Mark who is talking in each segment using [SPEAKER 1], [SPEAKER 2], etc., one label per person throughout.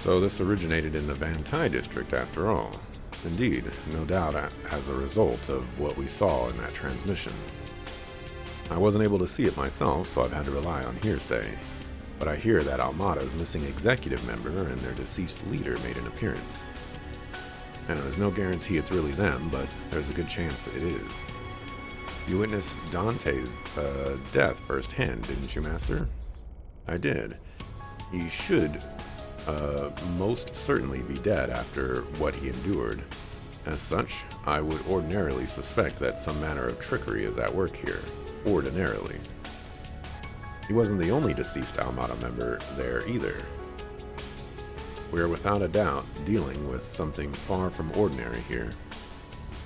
[SPEAKER 1] So this originated in the Van Tai district after all. Indeed, no doubt as a result of what we saw in that transmission. I wasn't able to see it myself, so I've had to rely on hearsay. But I hear that Almada's missing executive member and their deceased leader made an appearance. Now, there's no guarantee it's really them, but there's a good chance it is. You witnessed Dante's death firsthand, didn't you, Master? I did. He should most certainly be dead after what he endured. As such, I would ordinarily suspect that some manner of trickery is at work here. Ordinarily. He wasn't the only deceased Almada member there either. We are without a doubt dealing with something far from ordinary here.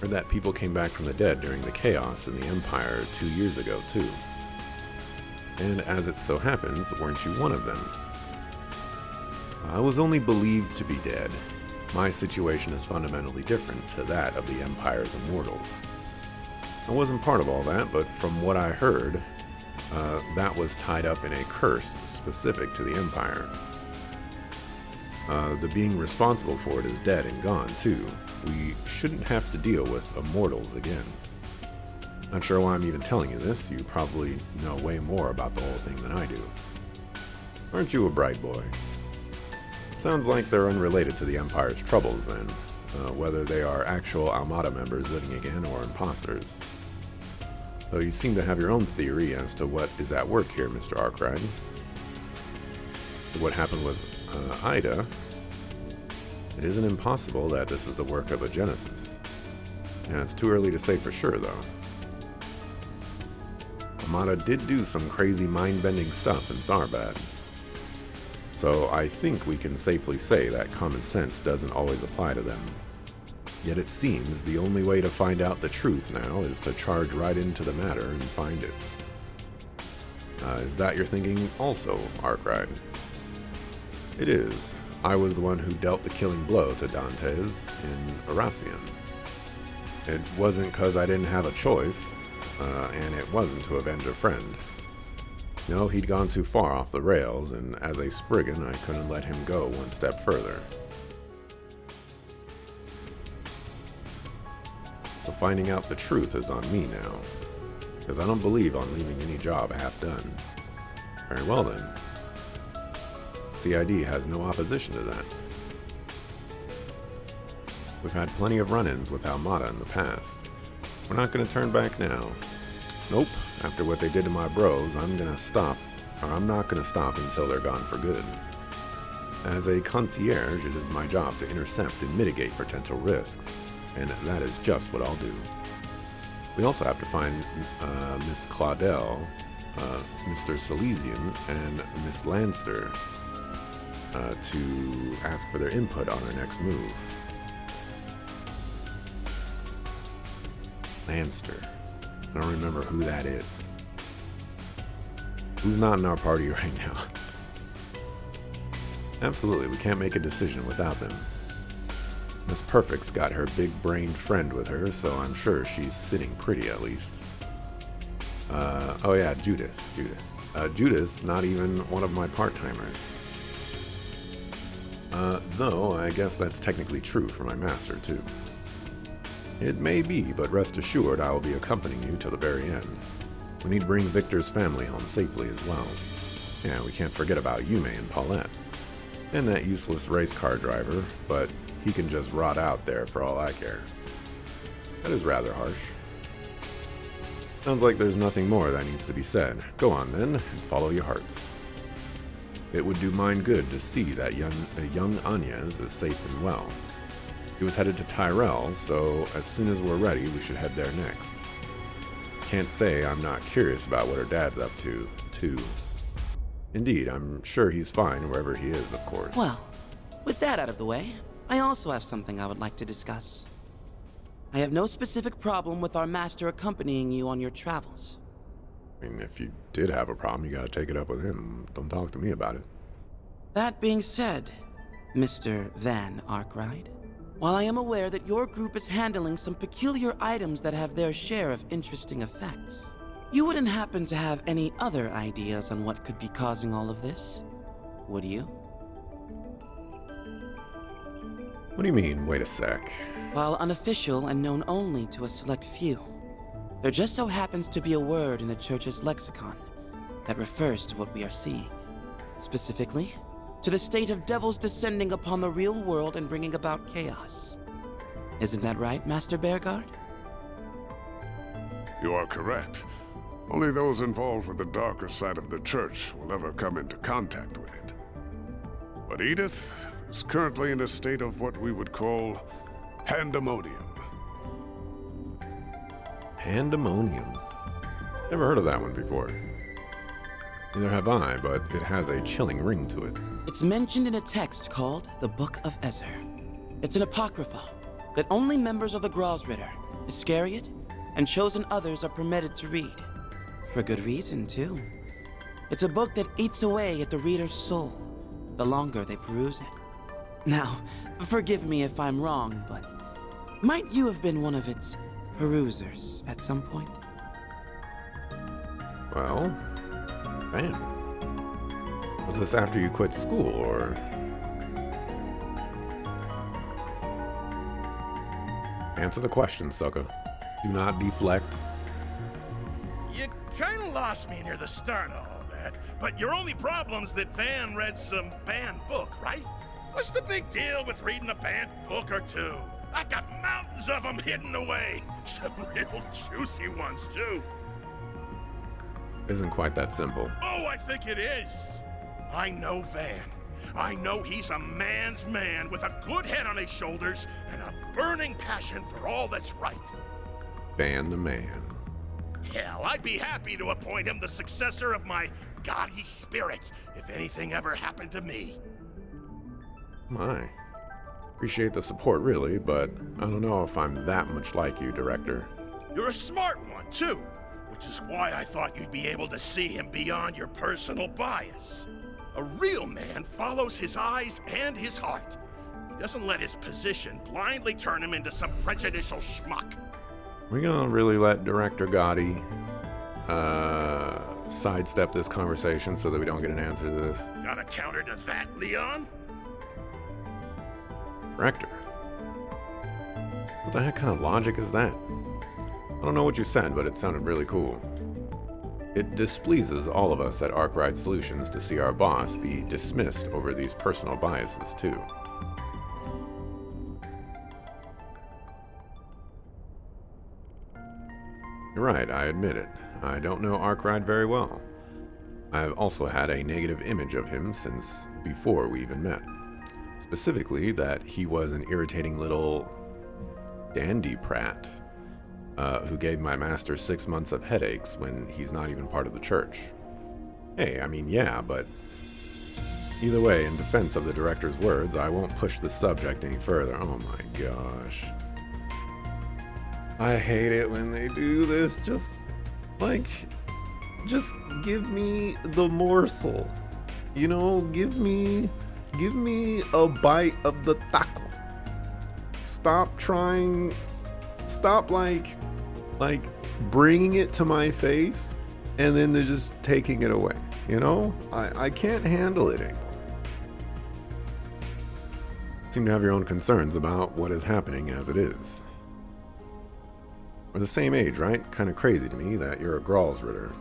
[SPEAKER 1] Heard that people came back from the dead during the chaos in the Empire 2 years ago too. And as it so happens, weren't you one of them? I was only believed to be dead. My situation is fundamentally different to that of the Empire's immortals. I wasn't part of all that, but from what I heard, that was tied up in a curse specific to the Empire. The being responsible for it is dead and gone, too. We shouldn't have to deal with immortals again. Not sure why I'm even telling you this. You probably know way more about the whole thing than I do. Aren't you a bright boy? Sounds like they're unrelated to the Empire's troubles, then. Whether they are actual Almada members living again or imposters. Though you seem to have your own theory as to what is at work here, Mr. Arkwright. What happened with Ida, it isn't impossible that this is the work of a Genesis. And it's too early to say for sure, though. Amada did do some crazy mind-bending stuff in Tharbad. So I think we can safely say that common sense doesn't always apply to them. Yet it seems the only way to find out the truth now is to charge right into the matter and find it. Is that your thinking also, Arkwright? It is. I was the one who dealt the killing blow to Dantes in Erasion. It wasn't because I didn't have a choice, and it wasn't to avenge a friend. No, he'd gone too far off the rails, and as a Spriggan, I couldn't let him go one step further. So finding out the truth is on me now, because I don't believe on leaving any job half done. Very well then. CID has no opposition to that. We've had plenty of run-ins with Almada in the past. We're not going to turn back now. Nope, after what they did to my bros, I'm not going to stop until they're gone for good. As a concierge, it is my job to intercept and mitigate potential risks, and that is just what I'll do. We also have to find Miss Claudel, Mr. Silesian, and Miss Lanster to ask for their input on our next move. Lanster. I don't remember who that is. Who's not in our party right now? Absolutely, we can't make a decision without them. Miss Perfect's got her big-brained friend with her, so I'm sure she's sitting pretty at least. Oh yeah, Judith. Judith's not even one of my part-timers. Though I guess that's technically true for my master, too. It may be, but rest assured I will be accompanying you till the very end. We need to bring Victor's family home safely as well. Yeah, we can't forget about Yume and Paulette. And that useless race car driver, but he can just rot out there for all I care. That is rather harsh. Sounds like there's nothing more that needs to be said. Go on then, and follow your hearts. It would do mine good to see that young Agnes is safe and well. He was headed to Tyrell, so as soon as we're ready, we should head there next. Can't say I'm not curious about what her dad's up to, too. Indeed, I'm sure he's fine wherever he is, of course.
[SPEAKER 2] Well, with that out of the way, I also have something I would like to discuss. I have no specific problem with our master accompanying you on your travels.
[SPEAKER 1] I mean, if you did have a problem, you gotta take it up with him. Don't talk to me about it.
[SPEAKER 2] That being said, Mr. Van Arkwright, while I am aware that your group is handling some peculiar items that have their share of interesting effects, you wouldn't happen to have any other ideas on what could be causing all of this, would you?
[SPEAKER 1] What do you mean, wait a sec?
[SPEAKER 2] While unofficial and known only to a select few, there just so happens to be a word in the church's lexicon that refers to what we are seeing. Specifically, to the state of devils descending upon the real world and bringing about chaos. Isn't that right, Master Bearguard?
[SPEAKER 3] You are correct. Only those involved with the darker side of the church will ever come into contact with it. But Edith is currently in a state of what we would call pandemonium.
[SPEAKER 1] Pandemonium? Never heard of that one before. Neither have I, but it has a chilling ring to it.
[SPEAKER 2] It's mentioned in a text called the Book of Ezer. It's an apocrypha that only members of the Grosritter, Iscariot, and chosen others are permitted to read. For good reason, too. It's a book that eats away at the reader's soul the longer they peruse it. Now, forgive me if I'm wrong, but might you have been one of its perusers at some point?
[SPEAKER 1] Well, man. Was this after you quit school, or...? Answer the question, sucker. Do not deflect.
[SPEAKER 4] You kinda lost me near the start of all that, but your only problem's that Van read some banned book, right? What's the big deal with reading a banned book or two? I've got mountains of them hidden away. Some real juicy ones, too.
[SPEAKER 1] Isn't quite that simple.
[SPEAKER 4] Oh, I think it is. I know Van. I know he's a man's man with a good head on his shoulders and a burning passion for all that's right.
[SPEAKER 1] Ban the man.
[SPEAKER 4] Hell, I'd be happy to appoint him the successor of my gaudy spirit if anything ever happened to me.
[SPEAKER 1] My. Appreciate the support, really, but I don't know if I'm that much like you, Director.
[SPEAKER 4] You're a smart one, too, which is why I thought you'd be able to see him beyond your personal bias. A real man follows his eyes and his heart. He doesn't let his position blindly turn him into some prejudicial schmuck.
[SPEAKER 1] We gonna really let Director Gotti sidestep this conversation so that we don't get an answer to this?
[SPEAKER 4] Got a counter to that, Leon?
[SPEAKER 1] Director? What the heck kind of logic is that? I don't know what you said, but it sounded really cool. It displeases all of us at Arkwright Solutions to see our boss be dismissed over these personal biases, too. You're right, I admit it. I don't know Arkwright very well. I've also had a negative image of him since before we even met. Specifically, that he was an irritating little dandy prat who gave my master 6 months of headaches when he's not even part of the church. Hey, I mean, yeah, but either way, in defense of the director's words, I won't push the subject any further. Oh my gosh. I hate it when they do this. Just give me the morsel. You know, give me a bite of the taco. Stop bringing it to my face and then they're just taking it away. You know, I can't handle it anymore. Seem to have your own concerns about what is happening as it is. We're the same age, right? Kind of crazy to me that you're a Gralsritter.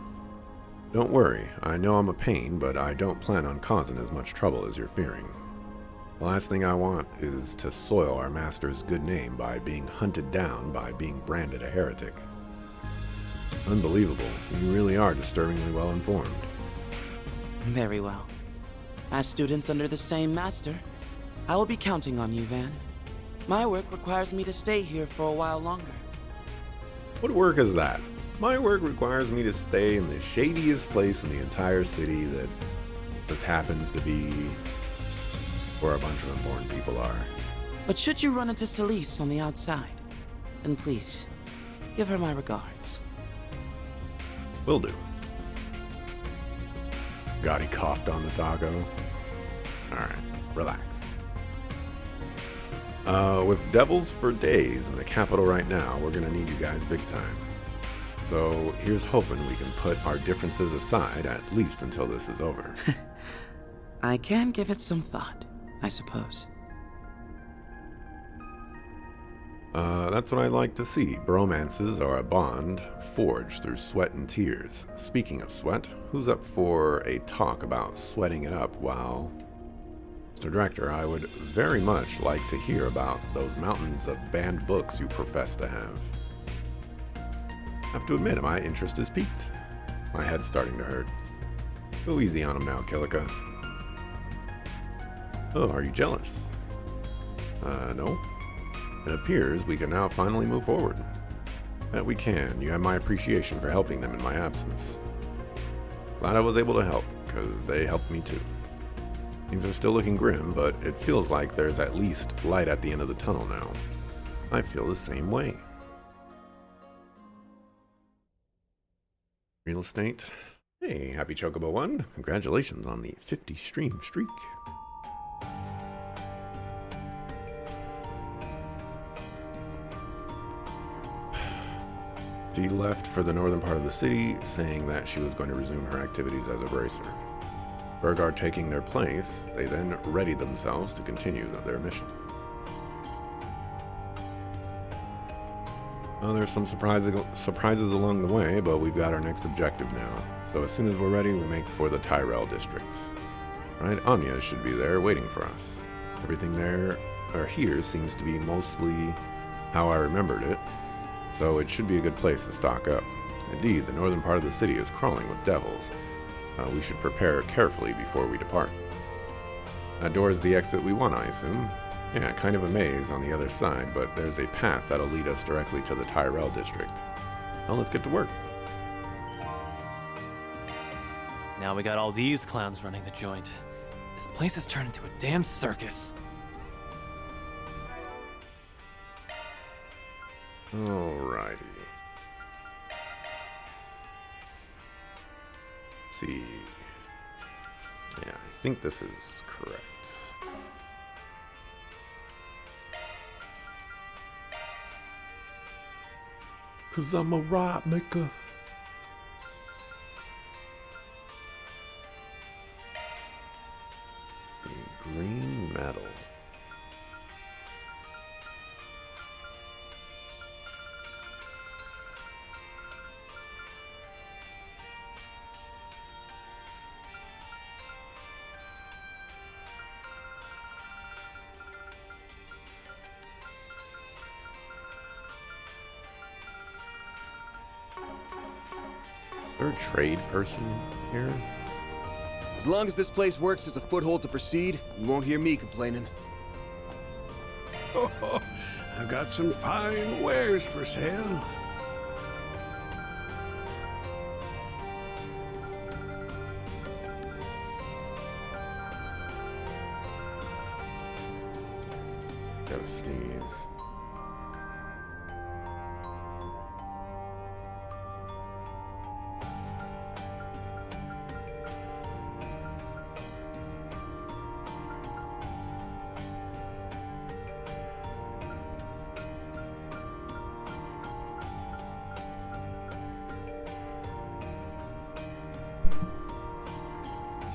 [SPEAKER 1] Don't worry, I know I'm a pain, but I don't plan on causing as much trouble as you're fearing. The last thing I want is to soil our master's good name by being hunted down by being branded a heretic. Unbelievable. You really are disturbingly well informed.
[SPEAKER 2] Very well. As students under the same master, I will be counting on you, Van. My work requires me to stay here for a while longer.
[SPEAKER 1] What work is that? My work requires me to stay in the shadiest place in the entire city that just happens to be where a bunch of unborn people are.
[SPEAKER 2] But should you run into Celise on the outside, then please, give her my regards.
[SPEAKER 1] Will do. Gotti coughed on the taco. Alright, relax. With devils for days in the capital right now, we're gonna need you guys big time. So here's hoping we can put our differences aside, at least until this is over.
[SPEAKER 2] I can give it some thought, I suppose.
[SPEAKER 1] That's what I like to see. Bromances are a bond forged through sweat and tears. Speaking of sweat, who's up for a talk about sweating it up while... Mr. Director, I would very much like to hear about those mountains of banned books you profess to have. I have to admit, my interest is piqued. My head's starting to hurt. Go easy on him now, Killica. Oh, are you jealous? No. It appears we can now finally move forward. That we can. You have my appreciation for helping them in my absence. Glad I was able to help, because they helped me too. Things are still looking grim, but it feels like there's at least light at the end of the tunnel now. I feel the same way. Real estate. Hey, happy Chocobo 1. Congratulations on the 50 stream streak. She left for the northern part of the city, saying that she was going to resume her activities as a bracer. Burgard taking their place, they then readied themselves to continue their mission. Well, there's some surprises along the way, but we've got our next objective now. So as soon as we're ready, we make for the Tyrell district. Right, Anya should be there waiting for us. Everything there, or here, seems to be mostly how I remembered it, so it should be a good place to stock up. Indeed, the northern part of the city is crawling with devils. We should prepare carefully before we depart. That door is the exit we want, I assume. Yeah, kind of a maze on the other side, but there's a path that'll lead us directly to the Tyrell district. Well, let's get to work.
[SPEAKER 5] Now we got all these clowns running the joint. This place has turned into a damn circus.
[SPEAKER 1] Alrighty. Let's see. Yeah, I think this is correct. Cause I'm a rap maker. A green metal. Is there a trade person here?
[SPEAKER 6] As long as this place works as a foothold to proceed, you won't hear me complaining.
[SPEAKER 3] I've got some fine wares for sale.
[SPEAKER 1] Gotta sneeze.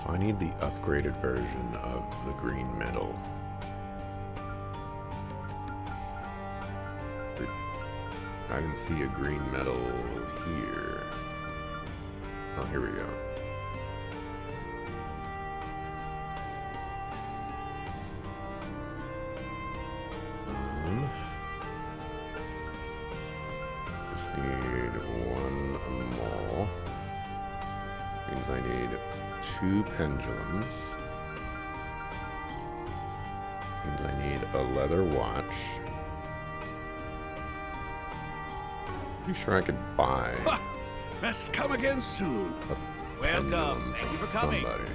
[SPEAKER 1] So I need the upgraded version of the green metal. I didn't see a green metal here. Oh, here we go. Just need one more. Means I need 2 pendulums. Means I need a leather watch. Pretty sure I could buy
[SPEAKER 3] Best come again soon.
[SPEAKER 1] a
[SPEAKER 7] Welcome.
[SPEAKER 1] pendulum
[SPEAKER 7] Thank you
[SPEAKER 1] from
[SPEAKER 7] for coming.
[SPEAKER 1] somebody.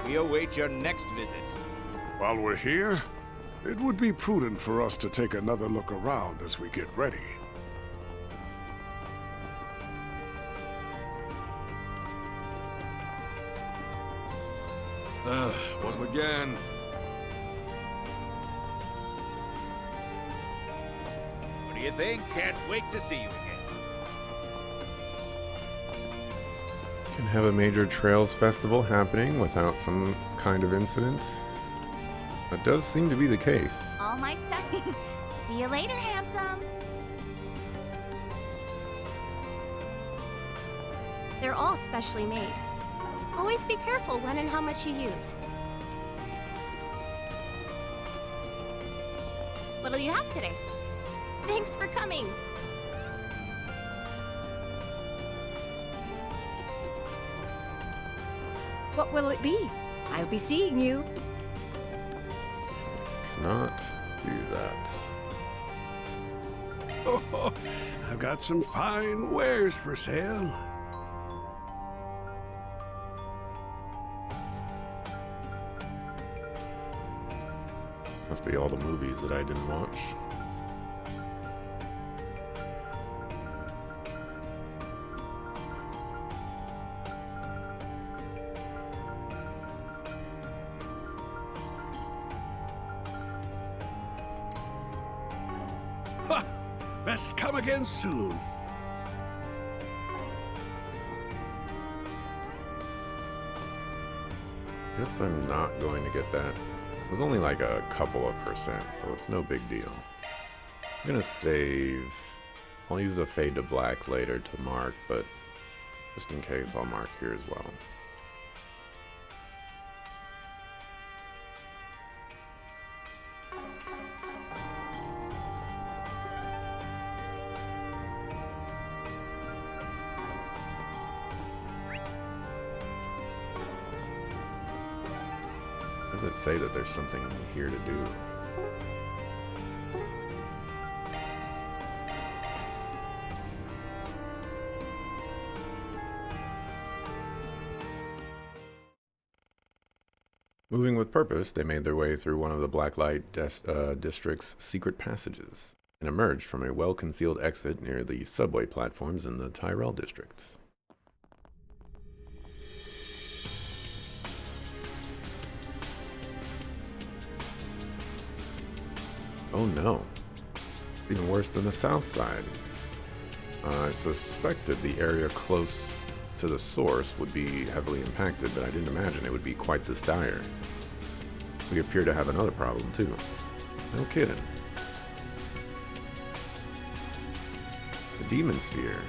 [SPEAKER 7] We await your next visit.
[SPEAKER 3] While we're here, it would be prudent for us to take another look around as we get ready.
[SPEAKER 6] What again?
[SPEAKER 7] What do you think? Can't wait to see you again.
[SPEAKER 1] Can have a major trails festival happening without some kind of incident. That does seem to be the case.
[SPEAKER 8] All my stuff. See you later, handsome.
[SPEAKER 9] They're all specially made. Always be careful when and how much you use. What'll you have today? Thanks for coming.
[SPEAKER 10] What will it be? I'll be seeing you.
[SPEAKER 1] Cannot do that.
[SPEAKER 3] Oh, I've got some fine wares for sale.
[SPEAKER 1] Must be all the movies that I didn't watch.
[SPEAKER 3] Ha! Best come again soon.
[SPEAKER 1] Guess I'm not going to get that. It was only like a couple of percent, so it's no big deal. I'm gonna save. I'll use a fade to black later to mark, but just in case, I'll mark here as well. Does it say that there's something here to do? Moving with purpose, they made their way through one of the Blacklight District's secret passages and emerged from a well-concealed exit near the subway platforms in the Tyrell District. Oh no, even worse than the south side. I suspected the area close to the source would be heavily impacted, but I didn't imagine it would be quite this dire. We appear to have another problem too. No kidding. The demon sphere.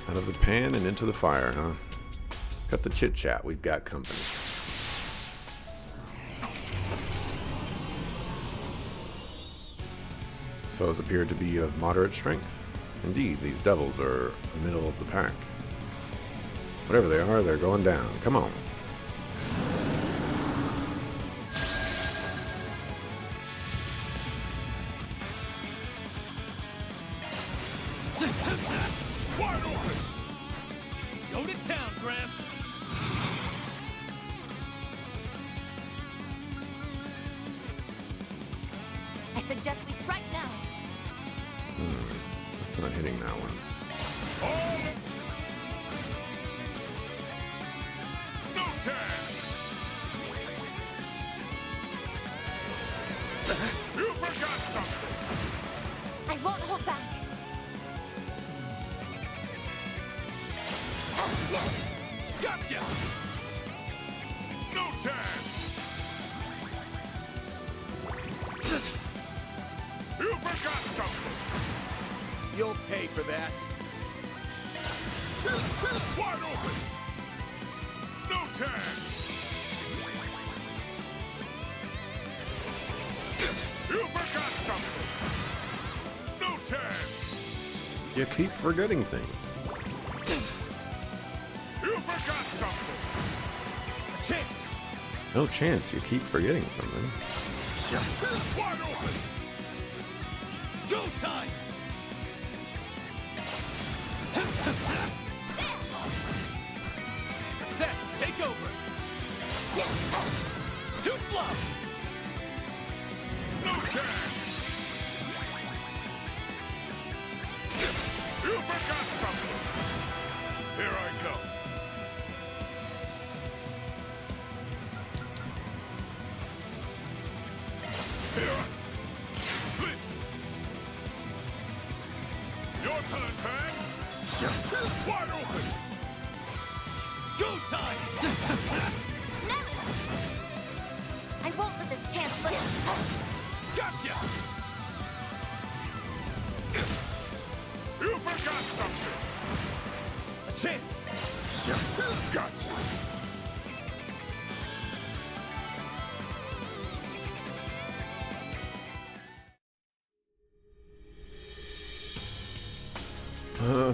[SPEAKER 1] Out of the pan and into the fire, huh? Cut the chit chat, we've got company. Foes appear to be of moderate strength. Indeed, these devils are middle of the pack. Whatever they are, they're going down. Come on.
[SPEAKER 4] Wide open! Go to town, Gramps!
[SPEAKER 8] I suggest we strike now.
[SPEAKER 1] That's not hitting that one.
[SPEAKER 4] No chance! You forgot something!
[SPEAKER 8] I won't hold back.
[SPEAKER 4] Gotcha! No chance! You forgot something!
[SPEAKER 6] You'll pay for that.
[SPEAKER 4] Wide open! No chance! You forgot something! No chance!
[SPEAKER 1] You keep forgetting things.
[SPEAKER 4] You forgot something! Chance!
[SPEAKER 1] No chance, you keep forgetting something.
[SPEAKER 4] Wide open! Go time! Set, take over! Too slow! No chance! You forgot something! Here I go! Here! Blitz! Your turn, Pan! Wide open!
[SPEAKER 5] Go time!
[SPEAKER 8] Nelly! I won't let this chance slip.
[SPEAKER 4] Gotcha! You forgot something!
[SPEAKER 7] A chance!
[SPEAKER 4] Gotcha!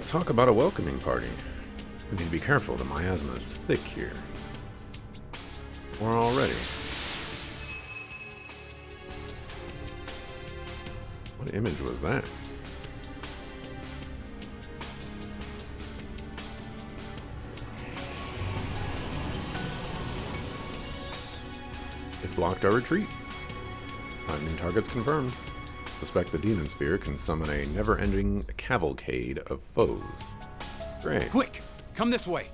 [SPEAKER 1] Talk about a welcoming party. We need to be careful, the miasma is thick here. We're all ready. What image was that? It blocked our retreat. 5 new targets confirmed. Suspect the demon sphere can summon a never-ending cavalcade of foes. Great.
[SPEAKER 7] Quick! Come this way!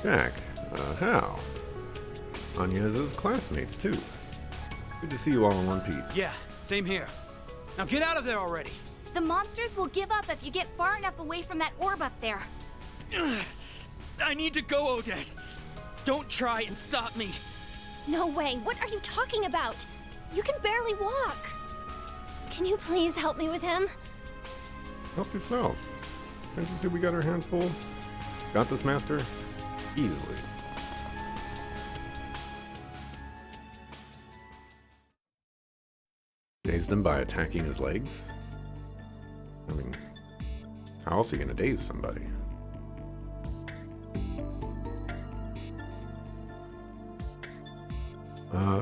[SPEAKER 1] Jack, how? Anya's classmates, too. Good to see you all in one piece.
[SPEAKER 7] Yeah, same here. Now get out of there already!
[SPEAKER 8] The monsters will give up if you get far enough away from that orb up there.
[SPEAKER 11] I need to go, Odette. Don't try and stop me.
[SPEAKER 9] No way. What are you talking about? You can barely walk. Can you please help me with him?
[SPEAKER 1] Help yourself. Can't you see we got our hands full? Got this, Master? Easily. Dazed him by attacking his legs? I mean, how else are you gonna daze somebody?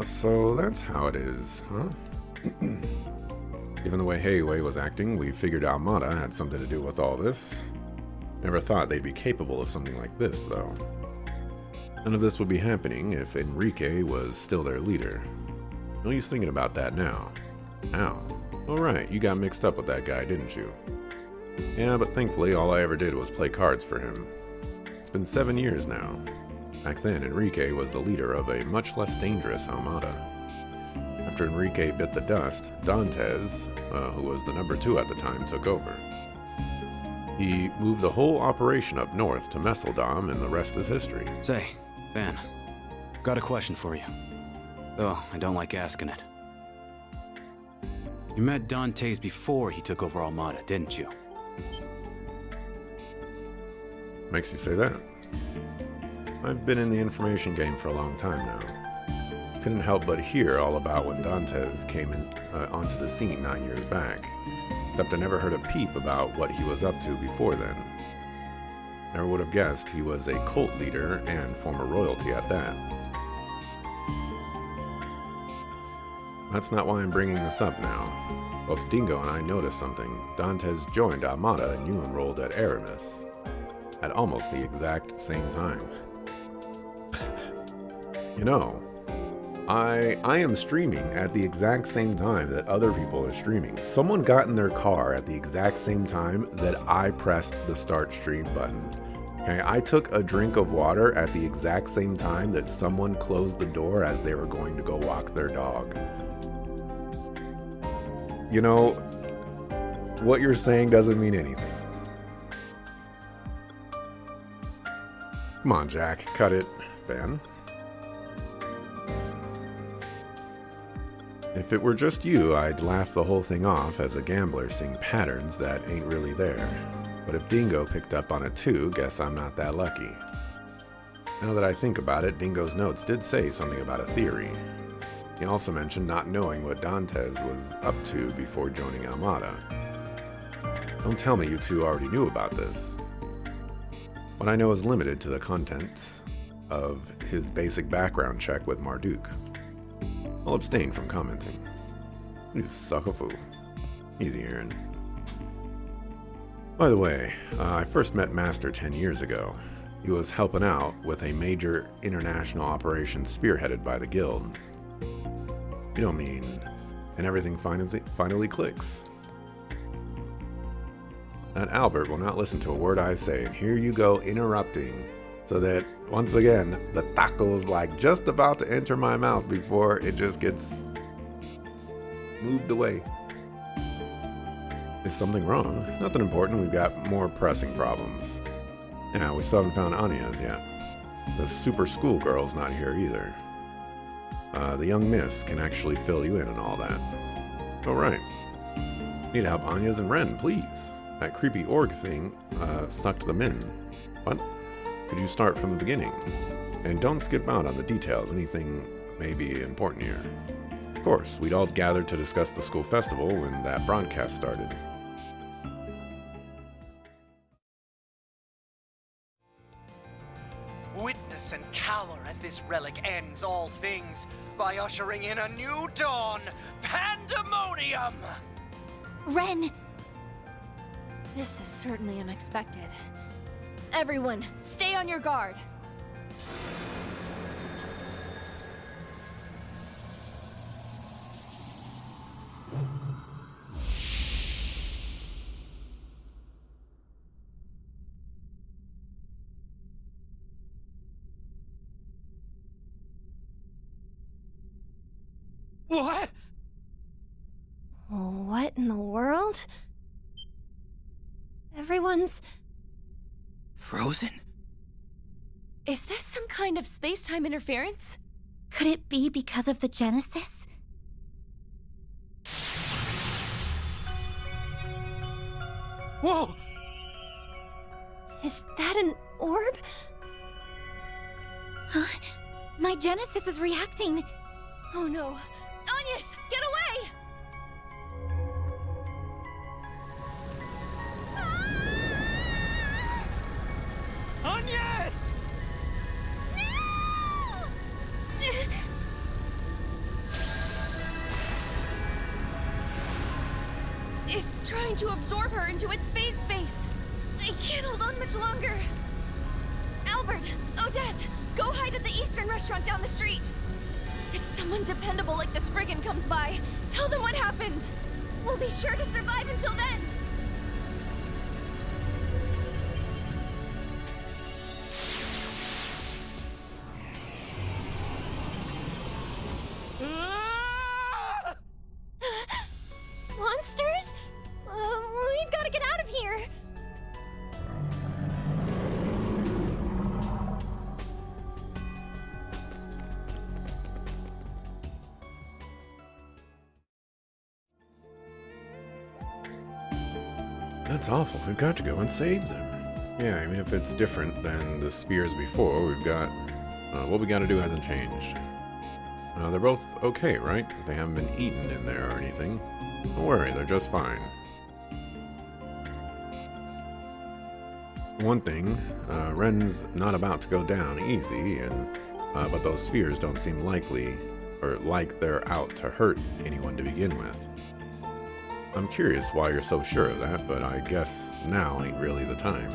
[SPEAKER 1] So that's how it is, huh? Given the way Heiwei was acting, we figured Almada had something to do with all this. Never thought they'd be capable of something like this, though. None of this would be happening if Enrique was still their leader. No use thinking about that now. Ow. Oh right, you got mixed up with that guy, didn't you? Yeah, but thankfully all I ever did was play cards for him. It's been 7 years now. Back then, Enrique was the leader of a much less dangerous Armada. After Enrique bit the dust, Dantes, who was the number 2 at the time, took over. He moved the whole operation up north to Messeldom, and the rest is history.
[SPEAKER 7] Say, Van, got a question for you. Though I don't like asking it. You met Dantes before he took over Armada, didn't you?
[SPEAKER 1] Makes you say that. I've been in the information game for a long time now. Couldn't help but hear all about when Dantes came onto the scene 9 years back, except I never heard a peep about what he was up to before then. Never would have guessed he was a cult leader and former royalty at that. That's not why I'm bringing this up now. Both Dingo and I noticed something. Dantes joined Armada and you enrolled at Aramis at almost the exact same time. You know, I am streaming at the exact same time that other people are streaming. Someone got in their car at the exact same time that I pressed the start stream button. Okay, I took a drink of water at the exact same time that someone closed the door as they were going to go walk their dog. You know, what you're saying doesn't mean anything. Come on, Jack, cut it. Ben? If it were just you, I'd laugh the whole thing off as a gambler seeing patterns that ain't really there. But if Dingo picked up on it too, guess I'm not that lucky. Now that I think about it, Dingo's notes did say something about a theory. He also mentioned not knowing what Dantes was up to before joining Armada. Don't tell me you two already knew about this. What I know is limited to the contents of his basic background check with Marduk. I'll abstain from commenting. You suck a fool. Easy, Aaron. By the way, I first met Master 10 years ago. He was helping out with a major international operation spearheaded by the Guild. You don't mean, and everything finally clicks. That Albert will not listen to a word I say, and here you go interrupting, so that, once again, the taco's like just about to enter my mouth before it just gets moved away. Is something wrong? Nothing important, we've got more pressing problems. Yeah, we still haven't found Anya's yet. The super schoolgirl's not here either. The young miss can actually fill you in on all that. Oh, right. Need to help Anya's and Ren, please. That creepy org thing, sucked them in. What? Could you start from the beginning? And don't skip out on the details, anything may be important here. Of course, we'd all gathered to discuss the school festival when that broadcast started.
[SPEAKER 12] Witness and cower as this relic ends all things by ushering in a new dawn, pandemonium!
[SPEAKER 9] Ren! This is certainly unexpected. Everyone, stay on your guard.
[SPEAKER 11] What?
[SPEAKER 9] What in the world? Everyone's...
[SPEAKER 11] Frozen?
[SPEAKER 9] Is this some kind of space-time interference? Could it be because of the Genesis?
[SPEAKER 11] Whoa!
[SPEAKER 9] Is that an orb? Huh? My Genesis is reacting. Oh no. Agnes, get away!
[SPEAKER 11] Agnes!
[SPEAKER 9] No! It's trying to absorb her into its phase space. I can't hold on much longer. Albert, Odette, go hide at the Eastern restaurant down the street. If someone dependable like the Spriggan comes by, tell them what happened. We'll be sure to survive until then. Monsters? We've got to get out of here.
[SPEAKER 1] That's awful. We've got to go and save them. Yeah, I mean, if it's different than the spheres before, we've got... what we gotta do hasn't changed. They're both okay, right? They haven't been eaten in there or anything. Don't worry, they're just fine. One thing, Ren's not about to go down easy, and but those spheres don't seem likely, or like they're out to hurt anyone to begin with. I'm curious why you're so sure of that, but I guess now ain't really the time.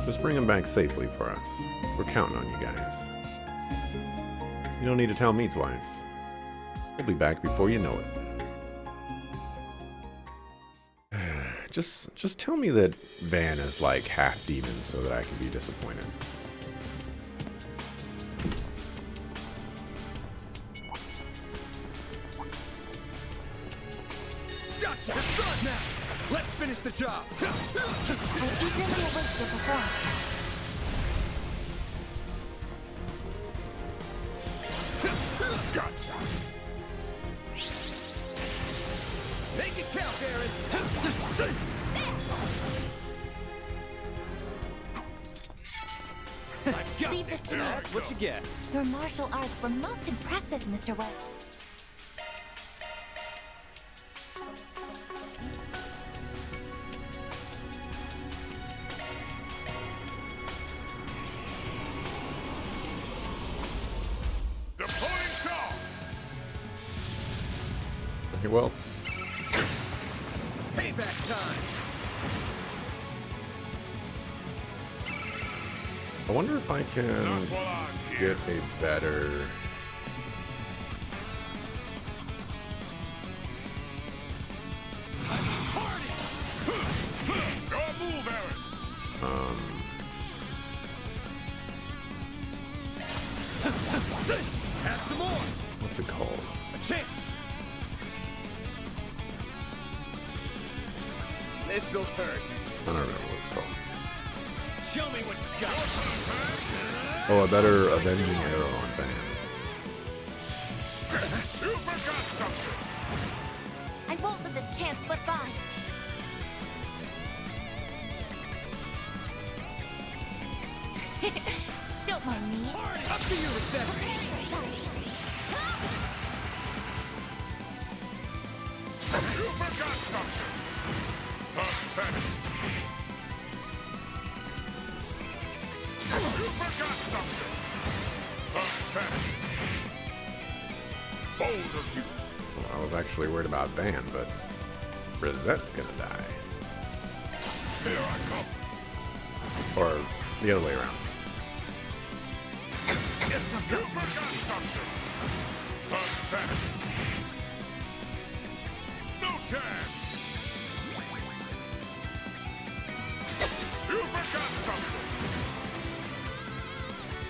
[SPEAKER 1] Just bring them back safely for us. We're counting on you guys. You don't need to tell me twice. We'll be back before you know it. Just tell me that Van is like half demon so that I can be disappointed.
[SPEAKER 6] Gotcha! It's done now! Let's finish the job!
[SPEAKER 8] I eagerly await your performance.
[SPEAKER 6] Gotcha! Make it count, Aaron!
[SPEAKER 8] Leave this to me.
[SPEAKER 7] That's what you get.
[SPEAKER 8] Your martial arts were most impressive, Mr. Webb.
[SPEAKER 3] Deploying charge!
[SPEAKER 1] Well,
[SPEAKER 6] Payback time!
[SPEAKER 1] I wonder if I can
[SPEAKER 3] Not while I'm here.
[SPEAKER 1] get a better...
[SPEAKER 3] Go move, Aaron!
[SPEAKER 6] Have some more!
[SPEAKER 1] What's it called?
[SPEAKER 6] A chance! This'll hurt.
[SPEAKER 1] I don't remember what it's called.
[SPEAKER 11] Show me what you got.
[SPEAKER 1] Oh, a better avenging arrow on Van.
[SPEAKER 4] You forgot something!
[SPEAKER 8] I won't let this chance slip by. Don't mind me.
[SPEAKER 11] Up to you, Reception.
[SPEAKER 4] You forgot something! Pathetic! You forgot something! Pathetic! Bold of you!
[SPEAKER 1] Well, I was actually worried about Van, but Rosette's gonna die.
[SPEAKER 4] Here I come!
[SPEAKER 1] Or the other way around.
[SPEAKER 4] Yes, I've got you forgot something! Pathetic! No chance! You forgot something!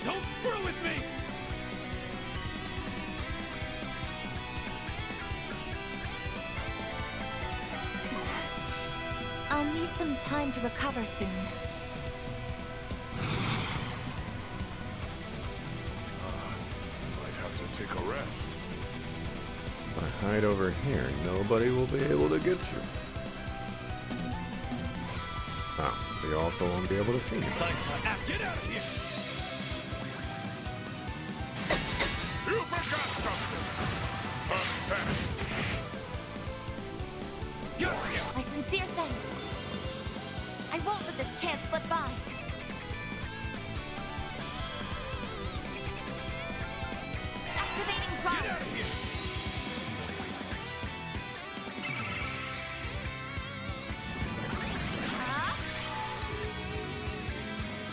[SPEAKER 11] Don't screw with me!
[SPEAKER 8] I'll need some time to recover soon.
[SPEAKER 3] Might have to take a rest.
[SPEAKER 1] If I hide over here, nobody will be able to get you. Oh, you also won't be able to see me.
[SPEAKER 11] Get out of here!
[SPEAKER 4] You forgot something! Pathetic!
[SPEAKER 8] My sincere thanks. I won't let this chance slip by. Activating drive.
[SPEAKER 11] Get out of here!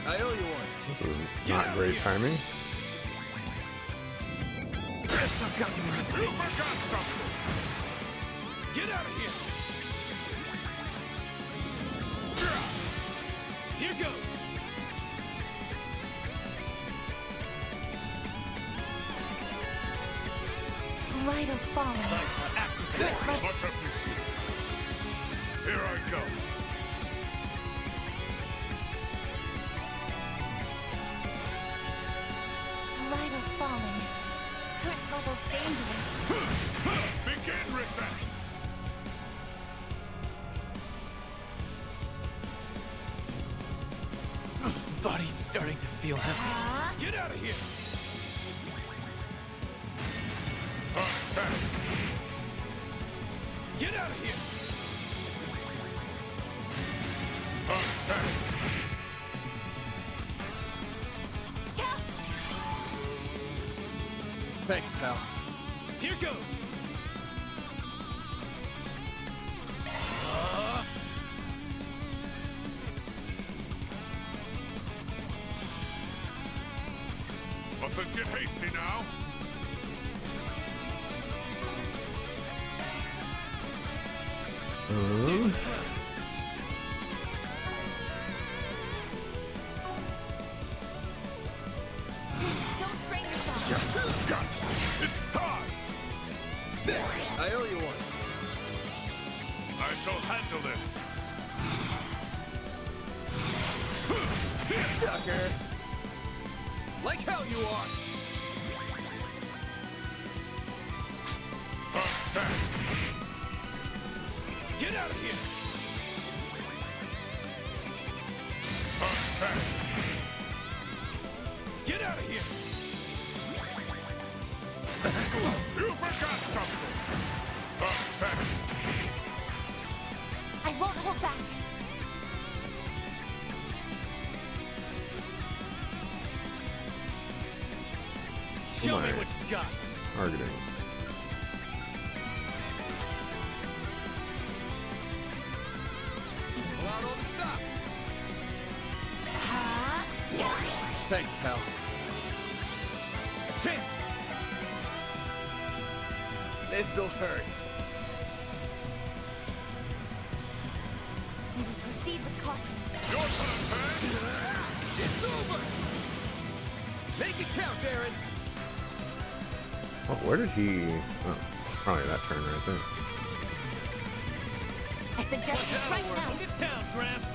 [SPEAKER 6] I owe you one.
[SPEAKER 1] This is not great timing.
[SPEAKER 11] Yes, I've got you, Rusty.
[SPEAKER 4] You forgot something!
[SPEAKER 11] Get out of here! Here goes!
[SPEAKER 8] Vitals falling.
[SPEAKER 4] Much appreciated. Here I go.
[SPEAKER 8] Vitals falling. Current level's dangerous.
[SPEAKER 4] Begin reset.
[SPEAKER 5] Body's starting to feel heavy.
[SPEAKER 11] Get out of here! Get out of here!
[SPEAKER 6] Thanks, pal.
[SPEAKER 11] Here goes!
[SPEAKER 4] Mustn't get hasty now.
[SPEAKER 8] Don't strain yourself.
[SPEAKER 4] Gotcha. It's time.
[SPEAKER 6] I owe you one.
[SPEAKER 4] I shall handle this.
[SPEAKER 6] Sucker. Like hell you are.
[SPEAKER 11] Get out of here! Get out of here!
[SPEAKER 4] You forgot something.
[SPEAKER 8] I won't hold back.
[SPEAKER 11] Show me
[SPEAKER 1] my
[SPEAKER 11] what you got!
[SPEAKER 1] targeting.
[SPEAKER 6] Pull out all the stops.
[SPEAKER 8] Yeah.
[SPEAKER 6] Thanks, pal. A chance. This'll hurt.
[SPEAKER 8] We will proceed with caution.
[SPEAKER 4] Your turn, man.
[SPEAKER 6] It's over. Make it count, Aaron.
[SPEAKER 1] Oh, where did he... Oh, probably that turn right there.
[SPEAKER 8] I suggest you strike now.
[SPEAKER 11] Look at town, Gramps.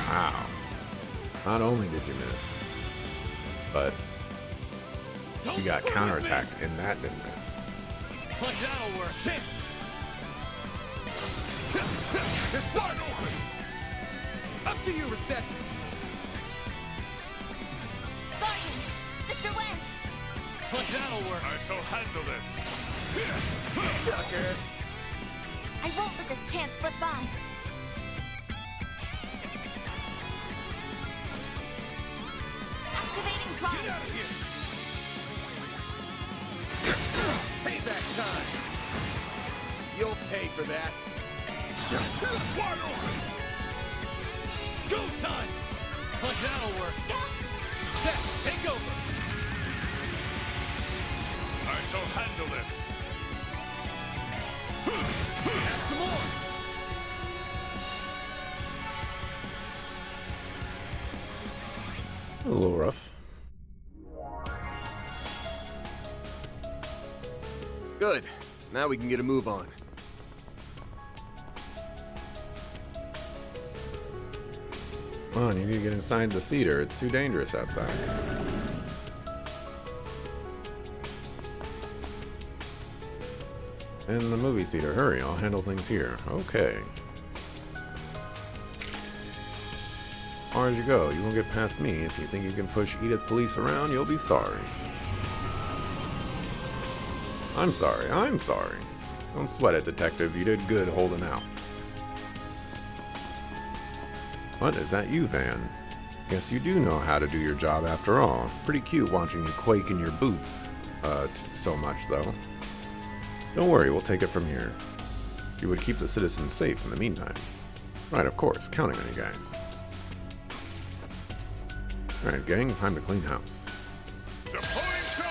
[SPEAKER 1] Wow. Not only did you miss, but you got counterattacked and that didn't miss.
[SPEAKER 11] Like that'll work. Start over. Up to you, Reset.
[SPEAKER 8] Guardian, Mr. Wen.
[SPEAKER 11] Like that'll work.
[SPEAKER 4] I shall handle this.
[SPEAKER 6] Sucker!
[SPEAKER 8] I won't let this chance slip by. Activating drive.
[SPEAKER 11] Get out of here. Payback time.
[SPEAKER 6] You'll pay for that.
[SPEAKER 4] Wide open.
[SPEAKER 11] Go time. Like that'll work. Set, take over.
[SPEAKER 4] I shall handle this.
[SPEAKER 11] Have some more.
[SPEAKER 1] A little rough.
[SPEAKER 6] Good. Now we can get a move on.
[SPEAKER 1] Come on, you need to get inside the theater. It's too dangerous outside. In the movie theater, hurry, I'll handle things here. Okay. As far as you go, you won't get past me. If you think you can push Edith Police around, you'll be sorry. I'm sorry, I'm sorry. Don't sweat it, Detective. You did good holding out. What, is that you, Van? Guess you do know how to do your job after all. Pretty cute watching you quake in your boots, so much, though. Don't worry, we'll take it from here. You would keep the citizens safe in the meantime. Right, of course, counting on you guys. Alright, gang, time to clean house.
[SPEAKER 4] Deploying saw.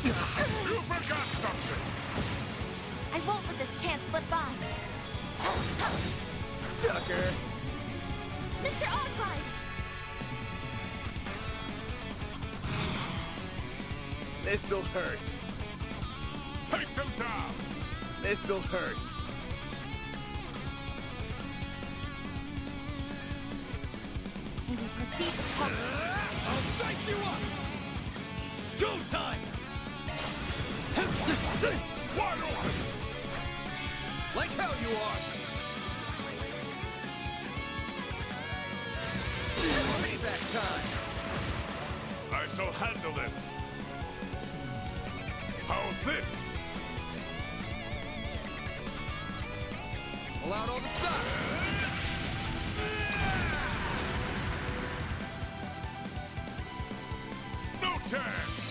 [SPEAKER 4] You forgot something.
[SPEAKER 8] I won't let this chance slip by.
[SPEAKER 6] Sucker!
[SPEAKER 8] Mr. Arkwright!
[SPEAKER 6] This'll hurt.
[SPEAKER 4] Take them down.
[SPEAKER 6] This'll hurt.
[SPEAKER 8] We will proceed to cover.
[SPEAKER 11] I'll dice you up. Go time.
[SPEAKER 4] Wide open.
[SPEAKER 11] Like how you are. Payback time.
[SPEAKER 4] I shall handle this. How's this?
[SPEAKER 11] Pull out all the stops.
[SPEAKER 4] No chance.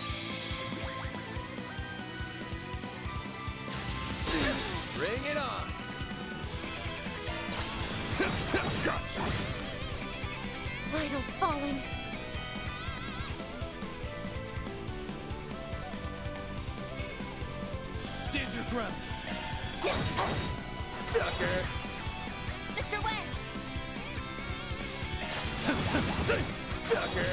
[SPEAKER 11] Bring it on.
[SPEAKER 4] Gotcha.
[SPEAKER 8] Vitals falling.
[SPEAKER 11] Stand your ground.
[SPEAKER 6] Sucker!
[SPEAKER 8] Mr. Wen!
[SPEAKER 6] Sucker!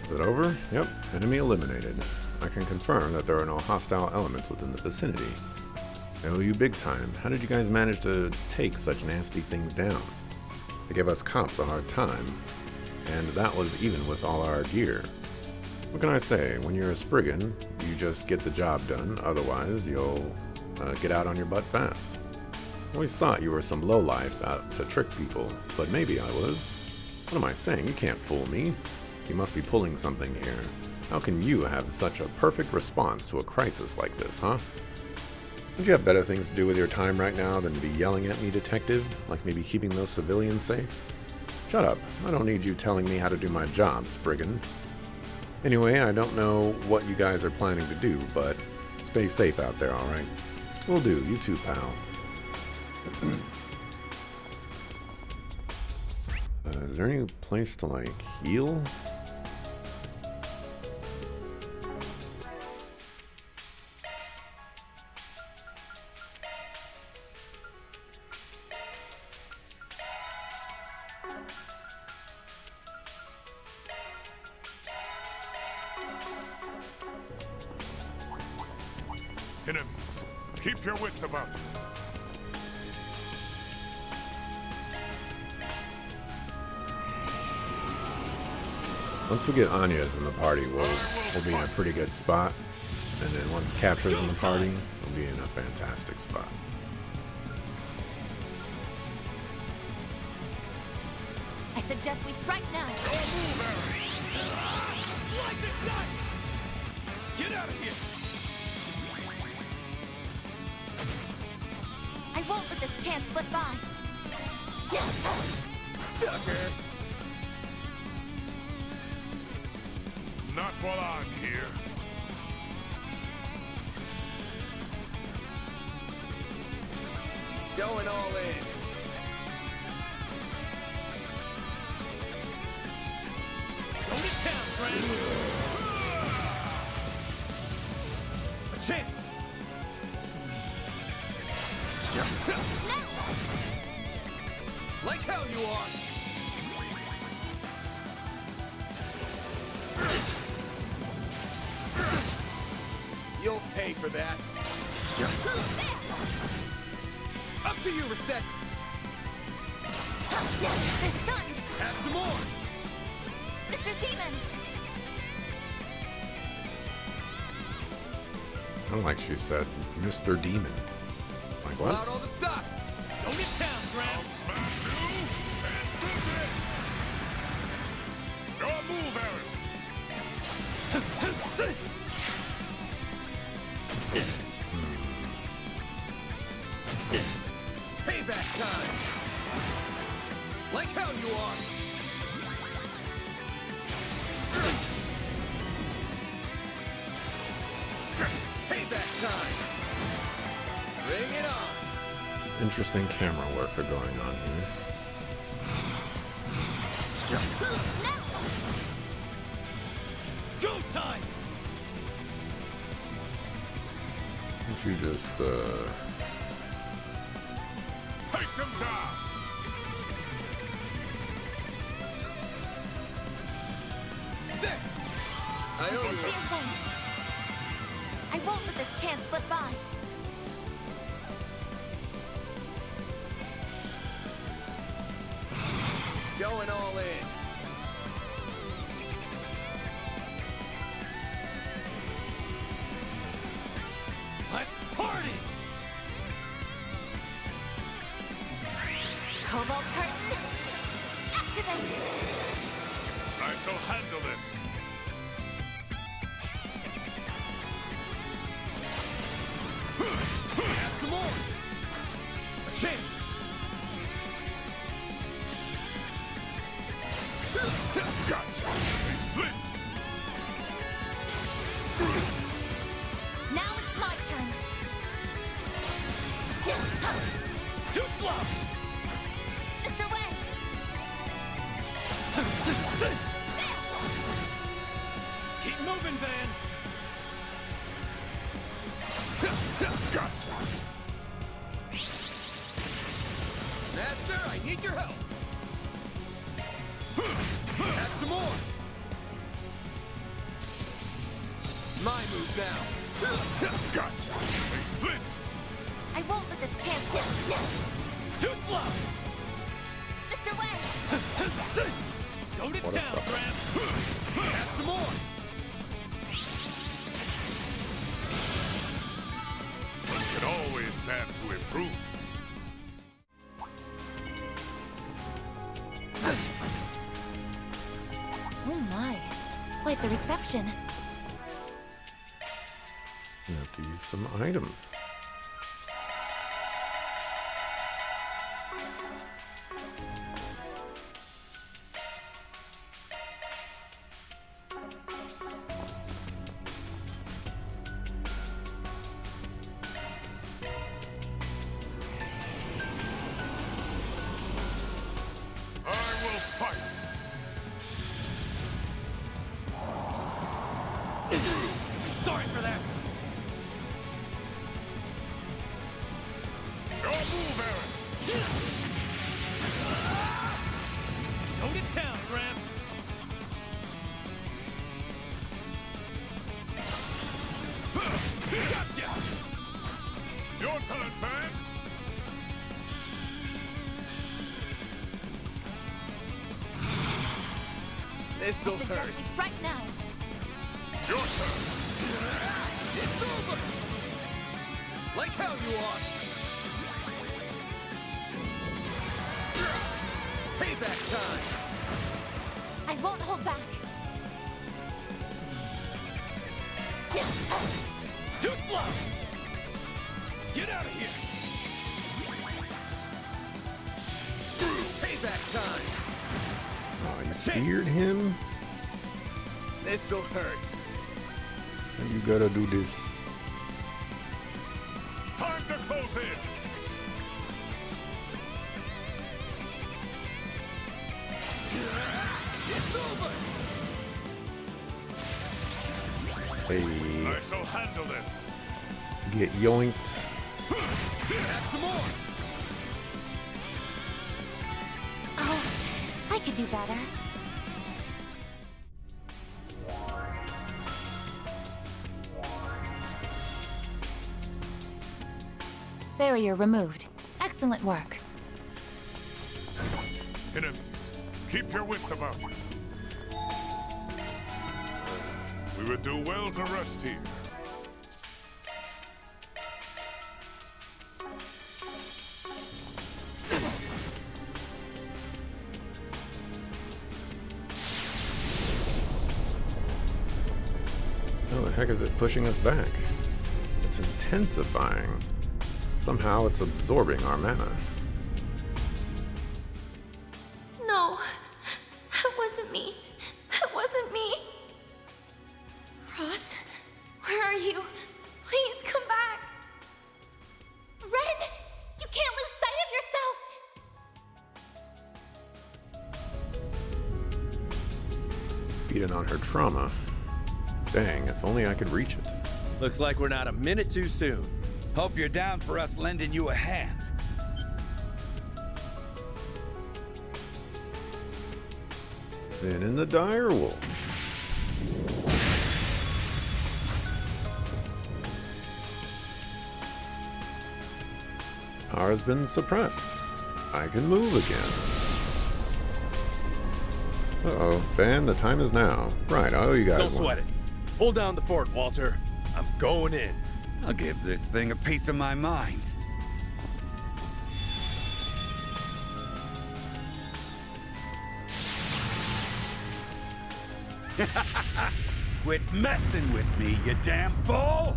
[SPEAKER 1] Is it over? Yep, enemy eliminated. I can confirm that there are no hostile elements within the vicinity. I owe you big time. How did you guys manage to take such nasty things down? They give us cops a hard time, and that was even with all our gear. What can I say? When you're a Spriggan, you just get the job done, otherwise you'll get out on your butt fast. Always thought you were some lowlife out to trick people, but maybe I was. What am I saying? You can't fool me. You must be pulling something here. How can you have such a perfect response to a crisis like this, huh? Don't you have better things to do with your time right now than to be yelling at me, Detective? Like maybe keeping those civilians safe? Shut up. I don't need you telling me how to do my job, Spriggan. Anyway, I don't know what you guys are planning to do, but stay safe out there, alright? Will do. You too, pal. Is there any place to, like, heal?
[SPEAKER 3] Enemies, keep your wits about you.
[SPEAKER 1] Once we get Anya's in the party, we'll be in a pretty good spot. And then once Capture's in the party, we'll be in a fantastic spot.
[SPEAKER 8] I suggest we strike now.
[SPEAKER 11] Get out of here!
[SPEAKER 8] I won't let this chance slip by.
[SPEAKER 6] Sucker!
[SPEAKER 3] Not while I'm here.
[SPEAKER 6] Going all in.
[SPEAKER 11] Go to town, friend! A chance!
[SPEAKER 6] Like hell you are! You'll pay for that. Up to you, Reset.
[SPEAKER 8] They're stunned.
[SPEAKER 6] Have some more.
[SPEAKER 8] Mr. Seaman.
[SPEAKER 1] Sounded like she said, Mr. Demon. Like
[SPEAKER 6] Pull
[SPEAKER 1] what?
[SPEAKER 6] out all the stops.
[SPEAKER 11] Go to town,
[SPEAKER 3] I'll
[SPEAKER 11] friend!
[SPEAKER 3] smash you and do this. Your move, Aaron.
[SPEAKER 6] Payback time. Like hell you are. Payback time. Bring it on.
[SPEAKER 1] Interesting camera work going on here.
[SPEAKER 11] Go time!
[SPEAKER 1] Don't you just,
[SPEAKER 3] Take them down.
[SPEAKER 6] There. I owe
[SPEAKER 8] Dear
[SPEAKER 6] you.
[SPEAKER 8] thing. I won't let this chance slip by.
[SPEAKER 6] Going all in.
[SPEAKER 11] Let's party!
[SPEAKER 8] Cobalt curtain. Activate.
[SPEAKER 3] I shall handle this.
[SPEAKER 6] Have some more. A chance.
[SPEAKER 3] Gotcha. They flinched.
[SPEAKER 8] Now it's my turn.
[SPEAKER 11] Too slow!
[SPEAKER 8] Mr. Wang.
[SPEAKER 11] Keep moving, Van!
[SPEAKER 3] Gotcha.
[SPEAKER 6] Master, I need your help. Have some more. My move now.
[SPEAKER 3] Gotcha. They flinched.
[SPEAKER 8] I won't let this chance slip.
[SPEAKER 11] Too slow!
[SPEAKER 8] Mr. Wang.
[SPEAKER 11] Go to
[SPEAKER 1] What a
[SPEAKER 11] town,
[SPEAKER 1] sucker.
[SPEAKER 11] Graham!
[SPEAKER 6] Have some more.
[SPEAKER 3] One can always stand to improve.
[SPEAKER 8] Oh my. Quite the reception.
[SPEAKER 1] you have to use some items.
[SPEAKER 3] I will fight.
[SPEAKER 11] Sorry for that!
[SPEAKER 3] Your move, Aaron.
[SPEAKER 11] Go to town, Graham!
[SPEAKER 3] Gotcha. turn, Van.
[SPEAKER 6] This'll
[SPEAKER 8] That's
[SPEAKER 6] hurt.
[SPEAKER 8] exactly strike now.
[SPEAKER 3] Your turn.
[SPEAKER 6] It's over! Like hell you are! Payback time!
[SPEAKER 8] I won't hold back.
[SPEAKER 11] Too slow! Get out of here!
[SPEAKER 6] Payback time!
[SPEAKER 1] Oh, you feared him?
[SPEAKER 6] This'll hurt.
[SPEAKER 1] You gotta do this.
[SPEAKER 3] Time to close in.
[SPEAKER 6] It's over!
[SPEAKER 1] Hey,
[SPEAKER 3] I shall handle this.
[SPEAKER 1] get yoinked.
[SPEAKER 6] Have some more!
[SPEAKER 8] Oh, I could do better. Barrier removed. Excellent work.
[SPEAKER 3] Enemies, keep your wits about you. We would do well to rest here.
[SPEAKER 1] How the heck is it pushing us back? It's intensifying. Somehow it's absorbing our mana.
[SPEAKER 9] No, that wasn't me. That wasn't me. Ross, where are you? Please come back. Ren, you can't lose sight of yourself.
[SPEAKER 1] Beating on her trauma. Dang, if only I could reach it.
[SPEAKER 13] Looks like we're not a minute too soon. Hope you're down for us lending you a hand.
[SPEAKER 1] Then in the dire wolf. Power has been suppressed. I can move again. Uh-oh, Van, the time is now. Right, I owe you guys
[SPEAKER 13] Don't
[SPEAKER 1] one.
[SPEAKER 13] sweat it. Hold down the fort, Walter. I'm going in. I'll give this thing a piece of my mind. Quit messing with me, you damn fool!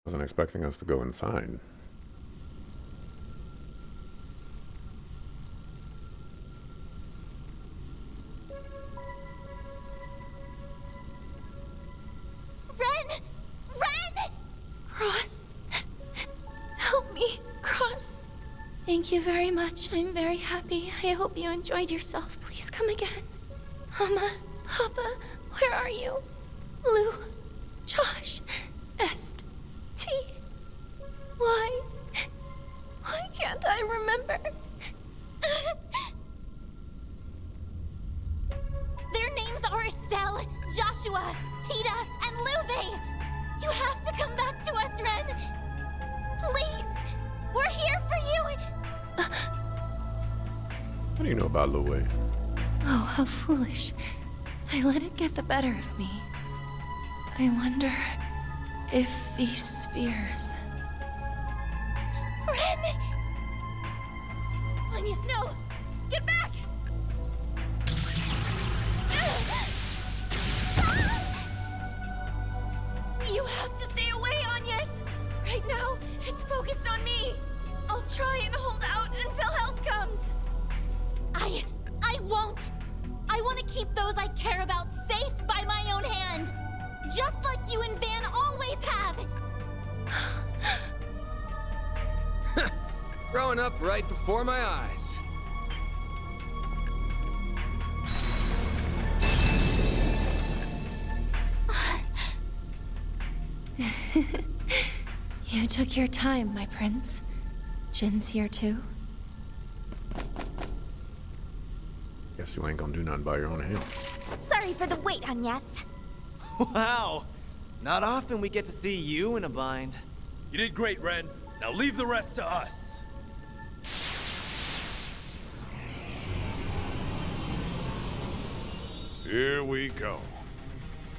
[SPEAKER 1] Wasn't expecting us to go inside.
[SPEAKER 9] Ren! Ren! Cross. Help me, Cross. Thank you very much. I'm very happy. I hope you enjoyed yourself. Please come again. Mama, Papa, where are you? Lou, Josh, Est, T. Why can't I remember? Their names are Estelle, Joshua, Tita, and Luve. You have to come back to us, Ren. Please, we're here for you.
[SPEAKER 1] What do you know about Louie?
[SPEAKER 9] Oh, how foolish. I let it get the better of me. I wonder if these spheres... Ren! Agnes, no! Get back! You have to stay away, Agnes! Right now, it's focused on me. I'll try and hold out until help comes. I won't! I want to keep those I care about safe by my own hand! Just like you and Van always have!
[SPEAKER 6] Growing up right before my eyes.
[SPEAKER 9] You took your time, my prince. Jin's here too.
[SPEAKER 1] Guess you ain't gonna do nothing by your own hand.
[SPEAKER 8] Sorry for the wait, Agnes.
[SPEAKER 5] Wow! Not often we get to see you in a bind.
[SPEAKER 13] You did great, Ren. Now leave the rest to us.
[SPEAKER 3] Here we go.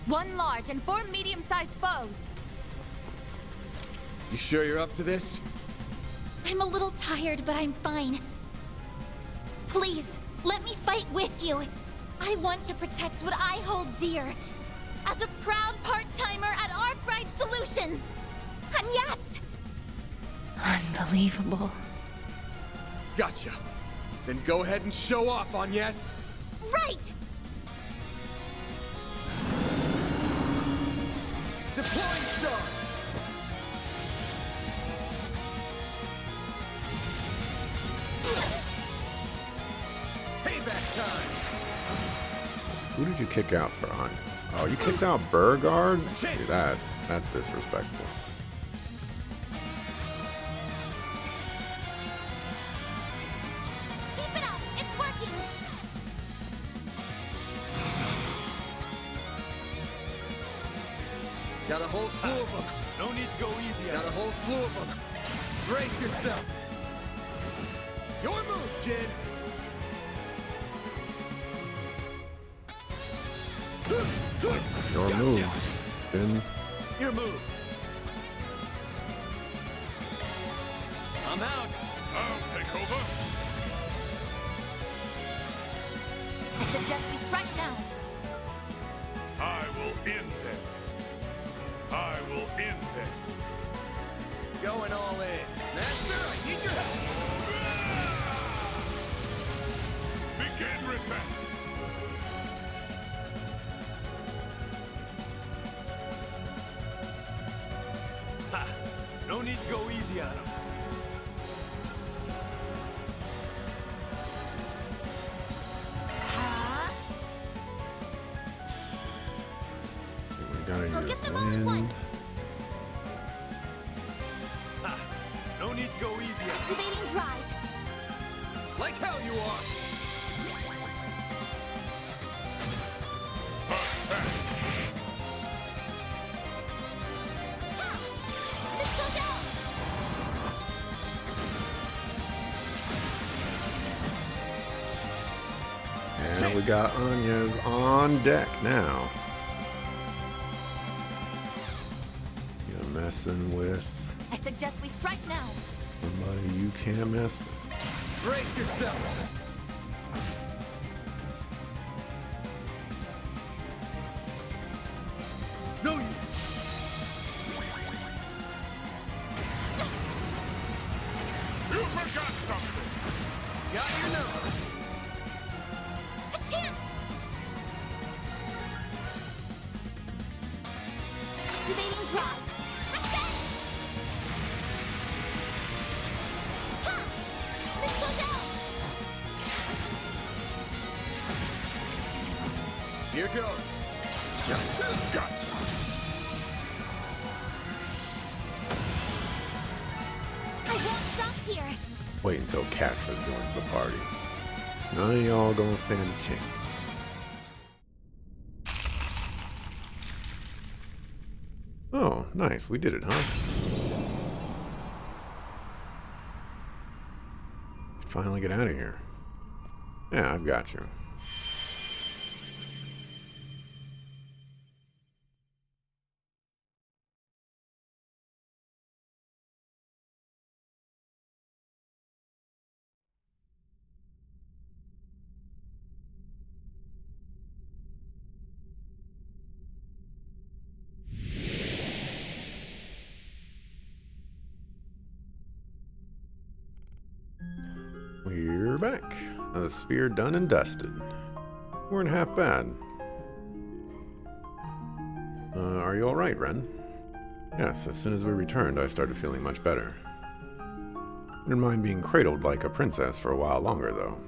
[SPEAKER 8] 1 large and 4 medium-sized foes.
[SPEAKER 6] You sure you're up to this?
[SPEAKER 9] I'm a little tired, but I'm fine. Please, let me fight with you. I want to protect what I hold dear. As a proud part-timer at Arkwright Solutions. And yes!
[SPEAKER 8] Unbelievable.
[SPEAKER 6] Gotcha. Then go ahead and show off, Agnes.
[SPEAKER 9] Right!
[SPEAKER 6] Deploying stars! Payback time!
[SPEAKER 1] Who did you kick out for Onyx? Oh, you kicked out Burgard? See, that's disrespectful.
[SPEAKER 9] Keep it up! It's working!
[SPEAKER 6] Got a whole slew of them.
[SPEAKER 13] No need to go easy.
[SPEAKER 6] Got a whole slew of them. Brace yourself. Your move, Jin.
[SPEAKER 1] Your move, Jin.
[SPEAKER 5] Your move. I'm out.
[SPEAKER 3] I'll take over.
[SPEAKER 8] I suggest we strike now.
[SPEAKER 3] I will end them. I will end them.
[SPEAKER 6] Going all in. Master, I need your help.
[SPEAKER 3] Begin revenge.
[SPEAKER 13] Ha! No need to go easy on him.
[SPEAKER 8] Huh?
[SPEAKER 1] We gotta
[SPEAKER 9] We'll
[SPEAKER 1] use
[SPEAKER 9] get them all at
[SPEAKER 1] wind.
[SPEAKER 9] once.
[SPEAKER 13] Ha! No need to go easy on him.
[SPEAKER 9] Activating drive.
[SPEAKER 6] Like hell you are.
[SPEAKER 9] Missile down!
[SPEAKER 1] And we got Anya's on deck now. You're messing with
[SPEAKER 8] I suggest we strike now.
[SPEAKER 1] somebody you can't mess with.
[SPEAKER 6] Brace yourself.
[SPEAKER 13] No use.
[SPEAKER 3] You forgot something.
[SPEAKER 6] Got your number.
[SPEAKER 9] A chance! Activating drive. Ascend! Ha! Missile down!
[SPEAKER 6] Here goes.
[SPEAKER 3] Gotcha.
[SPEAKER 9] I won't stop here.
[SPEAKER 1] Wait until Catra joins the party. None of y'all gonna stand a chance. Oh, nice. We did it, huh? Finally get out of here. Yeah, I've got you. We're back. The sphere done and dusted. Weren't half bad. Are you alright, Ren? Yes, as soon as we returned, I started feeling much better. Didn't mind being cradled like a princess for a while longer, though.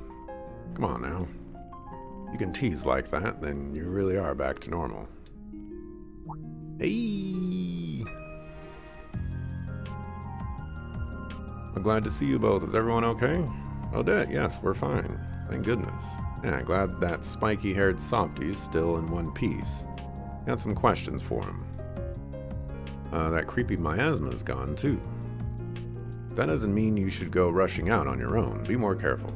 [SPEAKER 1] Come on now. You can tease like that, then you really are back to normal. Hey! I'm glad to see you both. Is everyone okay? Odette, yes, we're fine. Thank goodness. Yeah, glad that spiky-haired softy's still in one piece. Got some questions for him. That creepy miasma's gone too. That doesn't mean you should go rushing out on your own. Be more careful.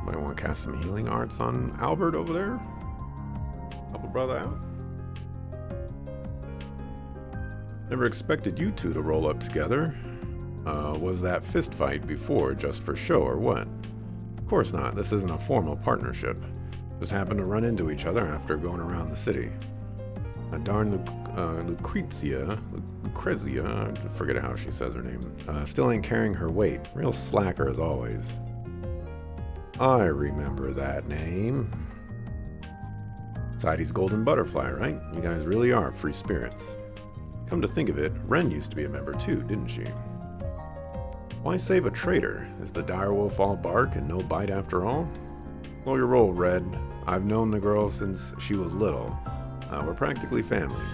[SPEAKER 1] Might want to cast some healing arts on Albert over there. Help a brother out. Never expected you two to roll up together. Was that fist fight before just for show or what? Of course not. This isn't a formal partnership. Just happened to run into each other after going around the city. A darn Lucrezia, I forget how she says her name, still ain't carrying her weight. Real slacker as always. I remember that name. Sidey's Golden Butterfly, right? You guys really are free spirits. Come to think of it, Ren used to be a member too, didn't she? Why save a traitor? Is the direwolf all bark and no bite after all? Blow your roll, Red. I've known the girl since she was little. We're practically family.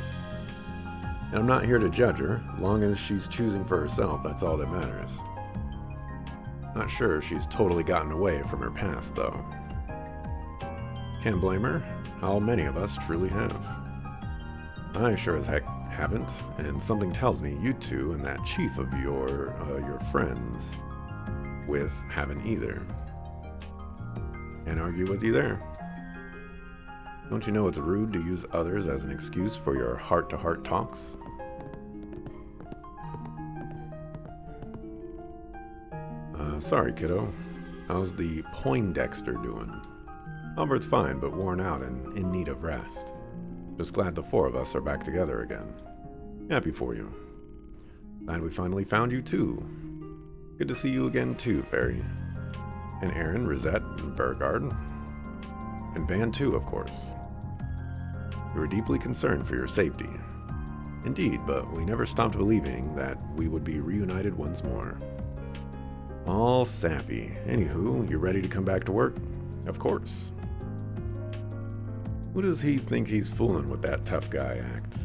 [SPEAKER 1] And I'm not here to judge her. Long as she's choosing for herself, that's all that matters. Not sure she's totally gotten away from her past, though. Can't blame her. How many of us truly have? I sure as heck haven't, and something tells me you two and that chief of your friends with haven't either. Can't argue with you there. Don't you know it's rude to use others as an excuse for your heart-to-heart talks? Sorry, kiddo. How's the Poindexter doing? Albert's fine, but worn out and in need of rest. Just glad the four of us are back together again. Happy for you. Glad we finally found you too. Good to see you again too, Fairy. And Aaron, Rosette, and Beauregard. And Van too, of course. We were deeply concerned for your safety. Indeed, but we never stopped believing that we would be reunited once more. All sappy. Anywho, you ready to come back to work? Of course. Who does he think he's fooling with that tough guy act?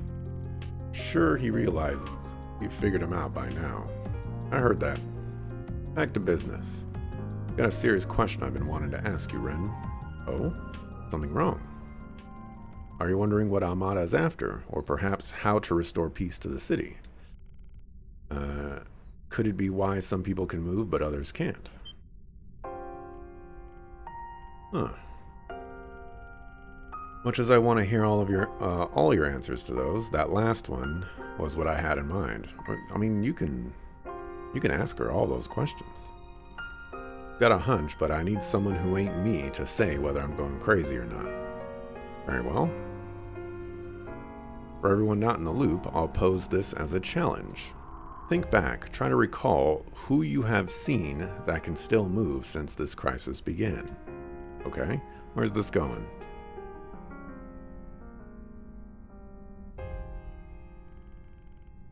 [SPEAKER 1] Sure, he realizes we figured him out by now. I heard that. Back to business. Got a serious question I've been wanting to ask you, Ren. Oh? Something wrong? Are you wondering what Amada is after, or perhaps how to restore peace to the city? Could it be why some people can move but others can't? Huh. Much as I want to hear all your answers to those, that last one was what I had in mind. I mean, you can ask her all those questions. Got a hunch, but I need someone who ain't me to say whether I'm going crazy or not. Very well. For everyone not in the loop, I'll pose this as a challenge. Think back, try to recall who you have seen that can still move since this crisis began. Okay, where's this going?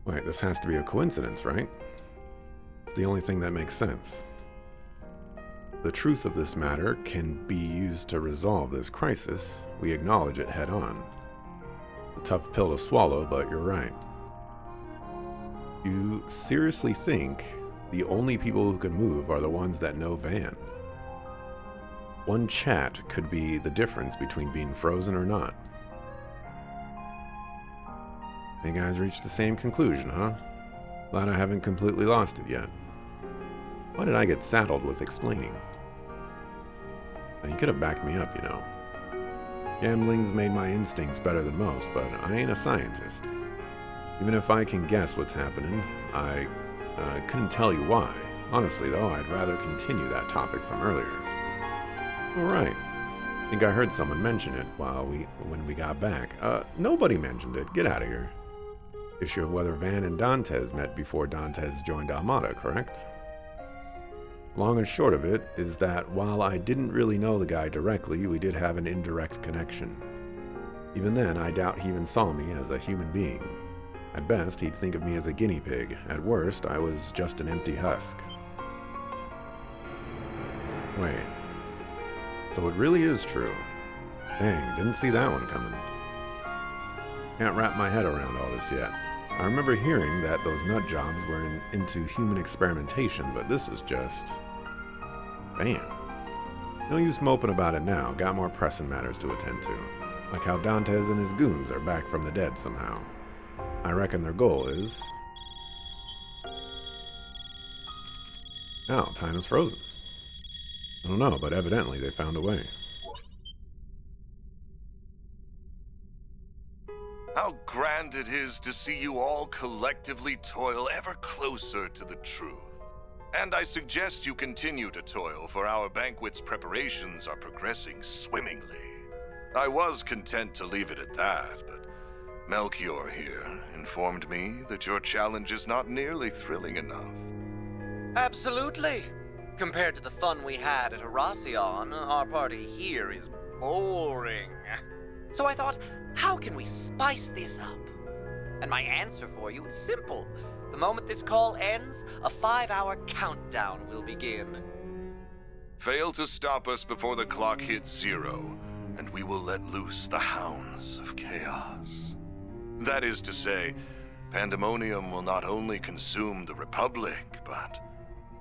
[SPEAKER 1] Wait, this has to be a coincidence, right? It's the only thing that makes sense. The truth of this matter can be used to resolve this crisis. We acknowledge it head on. A tough pill to swallow, but you're right. You seriously think the only people who can move are the ones that know Van? One chat could be the difference between being frozen or not. You guys reached the same conclusion, huh? Glad I haven't completely lost it yet. Why did I get saddled with explaining? Now, you could have backed me up, you know. Gambling's made my instincts better than most, but I ain't a scientist. Even if I can guess what's happening, I couldn't tell you why. Honestly, though, I'd rather continue that topic from earlier. All right. I think I heard someone mention it when we got back. Nobody mentioned it. Get out of here. Issue of whether Van and Dantes met before Dantes joined Armada, correct? Long and short of it is that while I didn't really know the guy directly, we did have an indirect connection. Even then, I doubt he even saw me as a human being. At best, he'd think of me as a guinea pig. At worst, I was just an empty husk. Wait. So it really is true. Dang, didn't see that one coming. Can't wrap my head around all this yet. I remember hearing that those nut jobs were into human experimentation, but this is just... Bam. No use moping about it now. Got more pressing matters to attend to. Like how Dantes and his goons are back from the dead somehow. I reckon their goal is... Oh, time is frozen. I don't know, but evidently they found a way.
[SPEAKER 14] How grand it is to see you all collectively toil ever closer to the truth. And I suggest you continue to toil, for our banquet's preparations are progressing swimmingly. I was content to leave it at that, but Melchior here informed me that your challenge is not nearly thrilling enough.
[SPEAKER 12] Absolutely. Compared to the fun we had at Heracion, our party here is boring. So I thought, how can we spice this up? And my answer for you is simple. The moment this call ends, a 5-hour countdown will begin.
[SPEAKER 14] Fail to stop us before the clock hits 0, and we will let loose the hounds of chaos. That is to say, pandemonium will not only consume the Republic, but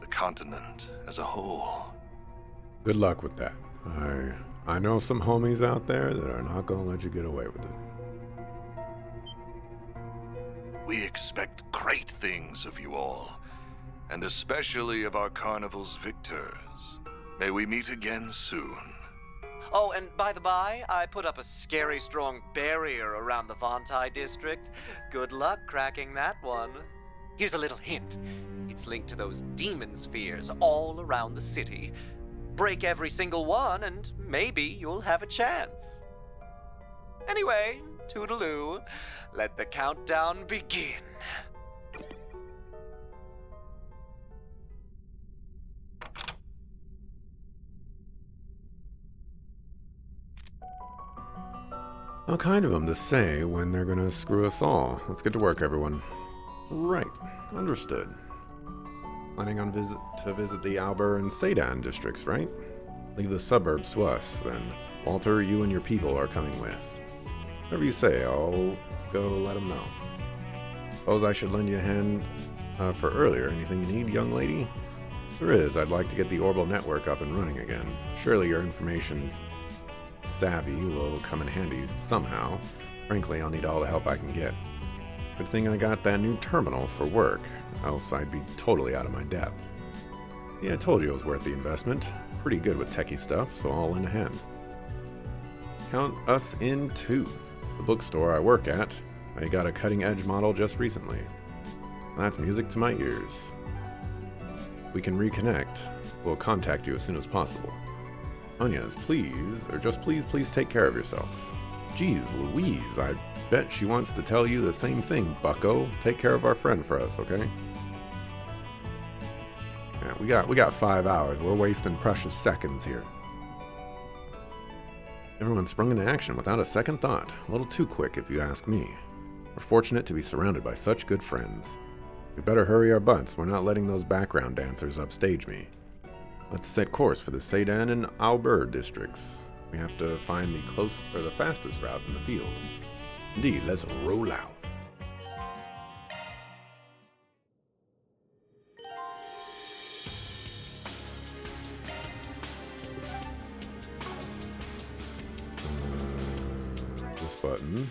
[SPEAKER 14] the continent as a whole.
[SPEAKER 1] Good luck with that. I know some homies out there that are not gonna let you get away with it.
[SPEAKER 14] We expect great things of you all, and especially of our carnival's victors. May we meet again soon.
[SPEAKER 12] Oh, and by the by, I put up a scary strong barrier around the Vontai district. Good luck cracking that one. Here's a little hint. It's linked to those demon spheres all around the city. Break every single one, and maybe you'll have a chance. Anyway, toodaloo. Let the countdown begin.
[SPEAKER 1] How kind of them to say when they're gonna screw us all. Let's get to work, everyone. Right. Understood. Planning on to visit the Alber and Sedan districts, right? Leave the suburbs to us, then. Walter, you and your people are coming with. Whatever you say, I'll go let them know. Suppose I should lend you a hand for earlier. Anything you need, young lady? There is. I'd like to get the Orbital network up and running again. Surely your information's savvy will come in handy somehow. Frankly, I'll need all the help I can get. Good thing I got that new terminal for work, else I'd be totally out of my depth. Yeah, I told you it was worth the investment. Pretty good with techie stuff, so I'll lend a hand. Count us in too. The bookstore I work at, I got a cutting-edge model just recently. That's music to my ears. We can reconnect. We'll contact you as soon as possible. Anya's, please take care of yourself. Geez, Louise, I bet she wants to tell you the same thing, bucko. Take care of our friend for us, okay? Yeah, we got 5 hours. We're wasting precious seconds here. Everyone sprung into action without a second thought. A little too quick, if you ask me. We're fortunate to be surrounded by such good friends. We better hurry our butts. We're not letting those background dancers upstage me. Let's set course for the Sedan and Alber districts. We have to find the fastest route in the field. Indeed, let's roll out. This button.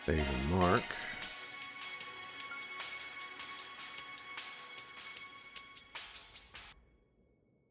[SPEAKER 1] Save and mark.